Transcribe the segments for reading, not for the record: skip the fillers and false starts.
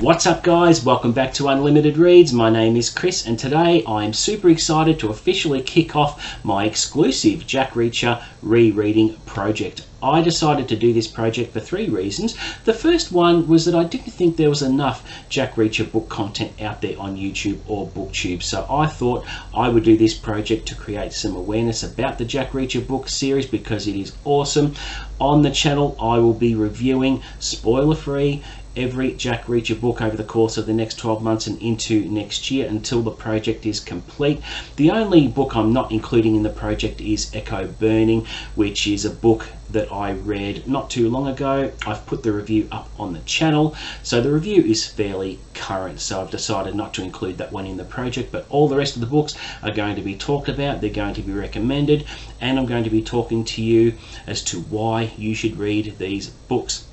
What's up guys, welcome back to Unlimited Reads. My name is Chris and today I'm super excited to officially kick off my exclusive Jack Reacher rereading project. I decided to do this project for three reasons. The first one was that I didn't think there was enough Jack Reacher book content out there on YouTube or BookTube, so I thought I would do this project to create some awareness about the Jack Reacher book series because it is awesome. On the channel I will be reviewing spoiler-free every Jack Reacher book over the course of the next 12 months and into next year until the project is complete. The only book I'm not including in the project is Echo Burning, which is a book that I read not too long ago. I've put the review up on the channel, so the review is fairly current, so I've decided not to include that one in the project, but all the rest of the books are going to be talked about, they're going to be recommended, and I'm going to be talking to you as to why you should read these books.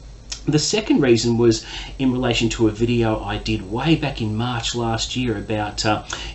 The second reason was in relation to a video I did way back in March last year about,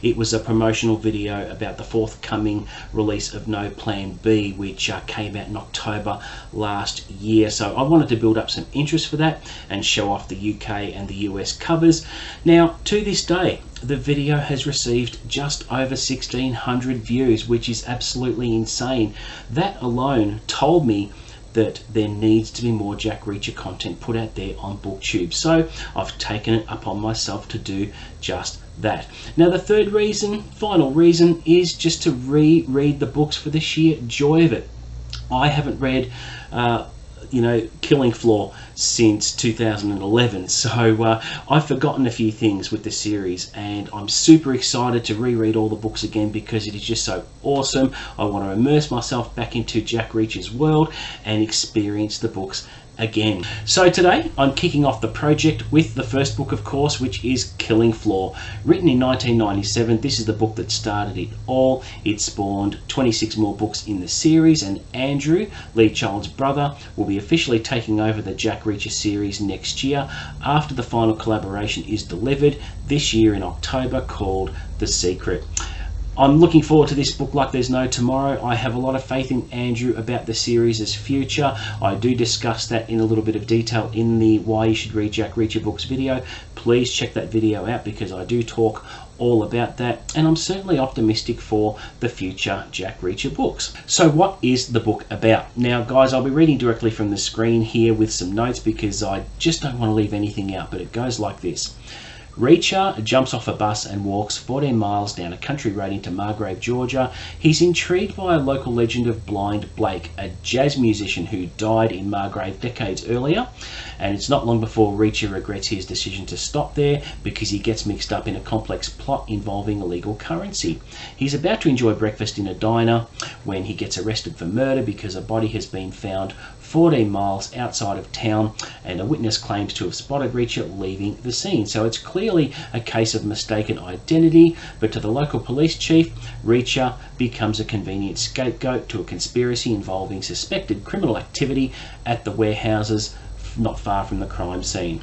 it was a promotional video about the forthcoming release of No Plan B, which came out in October last year. So I wanted to build up some interest for that and show off the UK and the US covers. Now, to this day, the video has received just over 1,600 views, which is absolutely insane. That alone told me that there needs to be more Jack Reacher content put out there on BookTube. So I've taken it upon myself to do just that. Now the third reason, final reason, is just to reread the books for the sheer joy of it. I haven't read Killing Floor since 2011, so I've forgotten a few things with the series and I'm super excited to reread all the books again because it is just so awesome. I want to immerse myself back into Jack Reacher's world and experience the books again. So today I'm kicking off the project with the first book, of course, which is Killing Floor. Written in 1997, this is the book that started it all. It spawned 26 more books in the series, and Andrew, Lee Child's brother, will be officially taking over the Jack Reacher series next year after the final collaboration is delivered this year in October called The Secret. I'm looking forward to this book like there's no tomorrow. I have a lot of faith in Andrew about the series' future. I do discuss that in a little bit of detail in the Why You Should Read Jack Reacher Books video. Please check that video out because I do talk all about that, and I'm certainly optimistic for the future Jack Reacher books. So what is the book about? Now guys, I'll be reading directly from the screen here with some notes because I just don't want to leave anything out, but it goes like this. Reacher jumps off a bus and walks 14 miles down a country road into Margrave, Georgia. He's intrigued by a local legend of Blind Blake, a jazz musician who died in Margrave decades earlier. And it's not long before Reacher regrets his decision to stop there because he gets mixed up in a complex plot involving illegal currency. He's about to enjoy breakfast in a diner when he gets arrested for murder because a body has been found 14 miles outside of town and a witness claims to have spotted Reacher leaving the scene. So it's clearly a case of mistaken identity, but to the local police chief, Reacher becomes a convenient scapegoat to a conspiracy involving suspected criminal activity at the warehouses not far from the crime scene.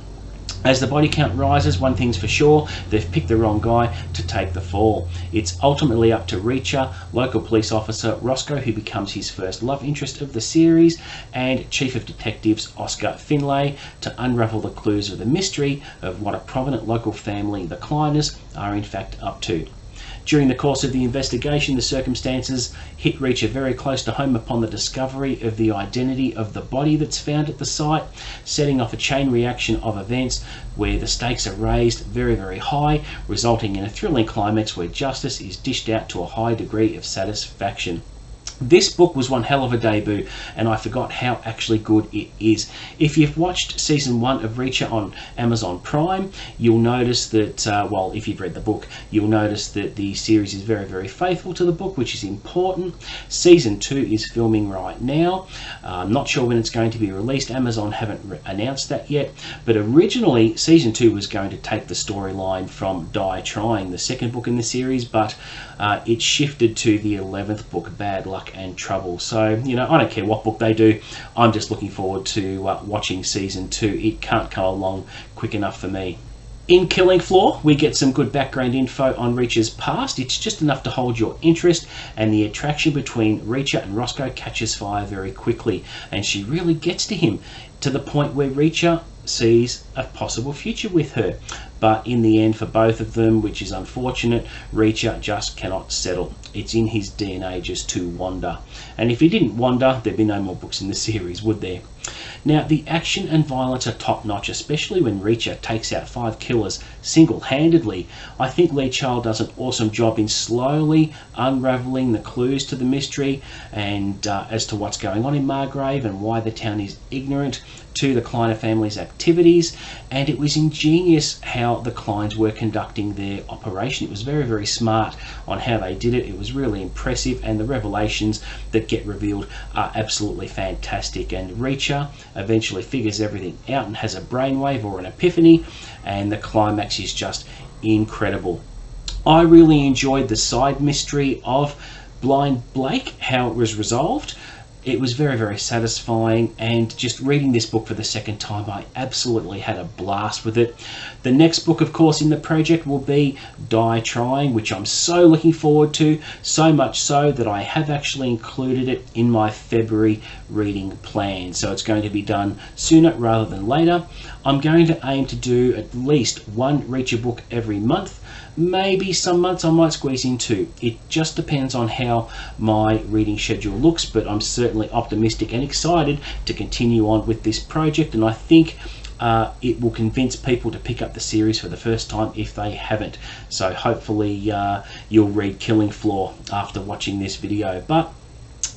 As the body count rises, one thing's for sure, they've picked the wrong guy to take the fall. It's ultimately up to Reacher, local police officer Roscoe, who becomes his first love interest of the series, and Chief of Detectives Oscar Finlay to unravel the clues of the mystery of what a prominent local family, the Kleiners, are in fact up to. During the course of the investigation, the circumstances hit Reacher very close to home upon the discovery of the identity of the body that's found at the site, setting off a chain reaction of events where the stakes are raised very, very high, resulting in a thrilling climax where justice is dished out to a high degree of satisfaction. This book was one hell of a debut, and I forgot how actually good it is. If you've watched season 1 of Reacher on Amazon Prime, you'll notice that, well, if you've read the book, you'll notice that the series is very, very faithful to the book, which is important. Season 2 is filming right now. I'm not sure when it's going to be released. Amazon haven't announced that yet, but originally season 2 was going to take the storyline from Die Trying, the second book in the series, but it shifted to the 11th book, Bad Luck and Trouble. So, you know, I don't care what book they do. I'm just looking forward to watching season 2. It can't come along quick enough for me. In Killing Floor, we get some good background info on Reacher's past. It's just enough to hold your interest, and the attraction between Reacher and Roscoe catches fire very quickly, and she really gets to him to the point where Reacher sees a possible future with her. But in the end, for both of them, which is unfortunate, Reacher just cannot settle. It's in his DNA just to wander. And if he didn't wander, there'd be no more books in the series, would there? Now, the action and violence are top-notch, especially when Reacher takes out 5 killers single-handedly. I think Lee Child does an awesome job in slowly unravelling the clues to the mystery and as to what's going on in Margrave and why the town is ignorant to the Kleiner family's activities. And it was ingenious how the Kleins were conducting their operation. It was very, very smart on how they did it. It was really impressive, and the revelations that get revealed are absolutely fantastic. And Reacher eventually figures everything out and has a brainwave or an epiphany, and the climax is just incredible. I really enjoyed the side mystery of Blind Blake, how it was resolved. It was very, very satisfying, and just reading this book for the second time, I absolutely had a blast with it. The next book, of course, in the project will be Die Trying, which I'm so looking forward to, so much so that I have actually included it in my February reading plan. So it's going to be done sooner rather than later. I'm going to aim to do at least one Reacher book every month. Maybe some months I might squeeze in 2. It just depends on how my reading schedule looks, but I'm certainly optimistic and excited to continue on with this project, and I think it will convince people to pick up the series for the first time if they haven't. So hopefully you'll read Killing Floor after watching this video. But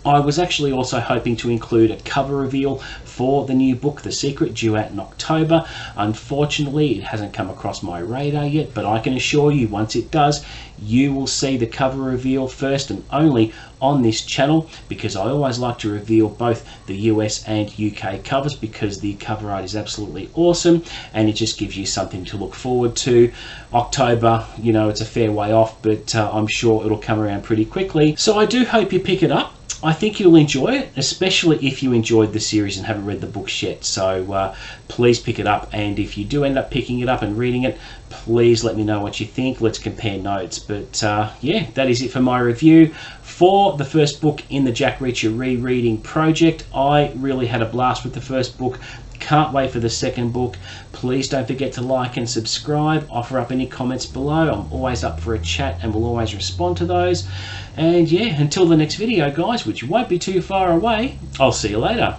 I was actually also hoping to include a cover reveal for the new book, The Secret, due out in October. Unfortunately, it hasn't come across my radar yet, but I can assure you once it does, you will see the cover reveal first and only on this channel, because I always like to reveal both the US and UK covers because the cover art is absolutely awesome and it just gives you something to look forward to. October, you know, it's a fair way off, but I'm sure it'll come around pretty quickly. So I do hope you pick it up. I think you'll enjoy it, especially if you enjoyed the series and haven't read the books yet. So please pick it up, and if you do end up picking it up and reading it, please let me know what you think. Let's compare notes. But yeah, that is it for my review for the first book in the Jack Reacher rereading project. I really had a blast with the first book. Can't wait for the second book. Please don't forget to like and subscribe. Offer up any comments below. I'm always up for a chat and will always respond to those. And yeah, until the next video, guys, which won't be too far away, I'll see you later.